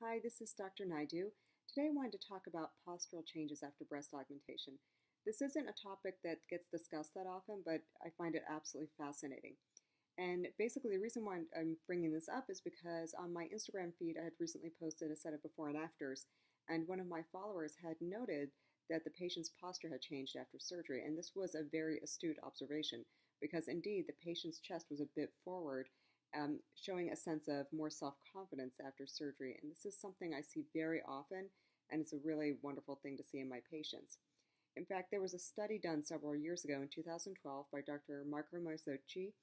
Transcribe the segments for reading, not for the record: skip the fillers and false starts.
Hi, this is Dr. Naidu. Today I wanted to talk about postural changes after breast augmentation. This isn't a topic that gets discussed that often, but I find it absolutely fascinating. And basically, the reason why I'm bringing this up is because on my Instagram feed, I had recently posted a set of before and afters, and one of my followers had noted that the patient's posture had changed after surgery. And this was a very astute observation because indeed the patient's chest was a bit forward, showing a sense of more self confidence after surgery. And this is something I see very often, and it's a really wonderful thing to see in my patients. In fact, there was a study done several years ago in 2012 by Dr. Marco Marzocchi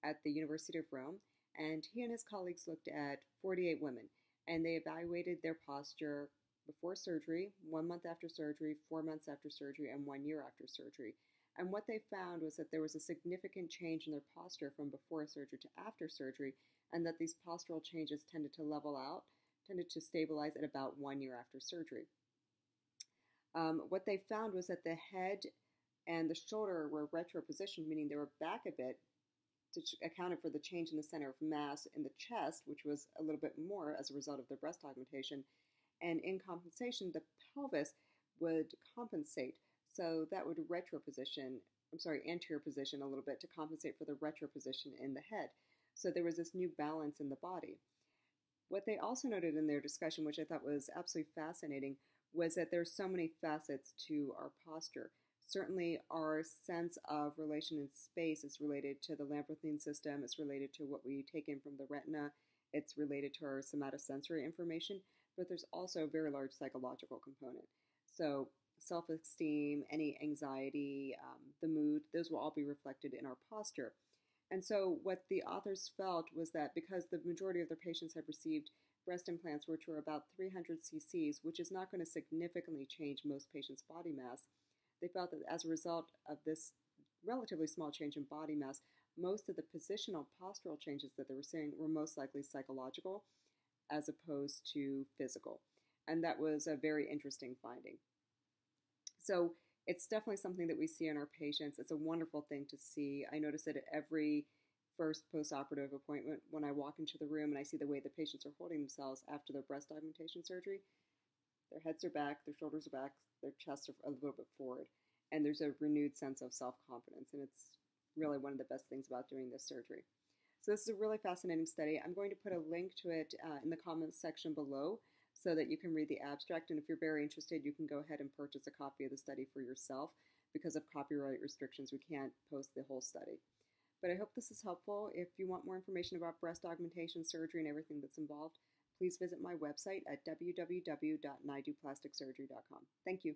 at the University of Rome, and he and his colleagues looked at 48 women, and they evaluated their posture before surgery, 1 month after surgery, 4 months after surgery, and 1 year after surgery. And what they found was that there was a significant change in their posture from before surgery to after surgery, and that these postural changes tended to level out, tended to stabilize at about 1 year after surgery. What they found was that the head and the shoulder were retro-positioned, meaning they were back a bit, to accounted for the change in the center of mass in the chest, which was a little bit more as a result of the breast augmentation. And in compensation, the pelvis would compensate. So that would anterior position a little bit to compensate for the retro position in the head. So there was this new balance in the body. What they also noted in their discussion, which I thought was absolutely fascinating, was that there's so many facets to our posture. Certainly our sense of relation in space is related to the Lambethine system, it's related to what we take in from the retina, it's related to our somatosensory information, but there's also a very large psychological component. So self-esteem, any anxiety, the mood, those will all be reflected in our posture. And so what the authors felt was that because the majority of their patients had received breast implants which were about 300 cc's, which is not going to significantly change most patients' body mass, they felt that as a result of this relatively small change in body mass, most of the positional postural changes that they were seeing were most likely psychological as opposed to physical. And that was a very interesting finding. So it's definitely something that we see in our patients. It's a wonderful thing to see. I notice it at every first post-operative appointment when I walk into the room and I see the way the patients are holding themselves after their breast augmentation surgery. Their heads are back, their shoulders are back, their chests are a little bit forward, and there's a renewed sense of self-confidence, and it's really one of the best things about doing this surgery. So this is a really fascinating study. I'm going to put a link to it in the comments section below so that you can read the abstract, and if you're very interested, you can go ahead and purchase a copy of the study for yourself. Because of copyright restrictions, we can't post the whole study. But I hope this is helpful. If you want more information about breast augmentation surgery and everything that's involved, please visit my website at www.naiduplasticsurgery.com. Thank you.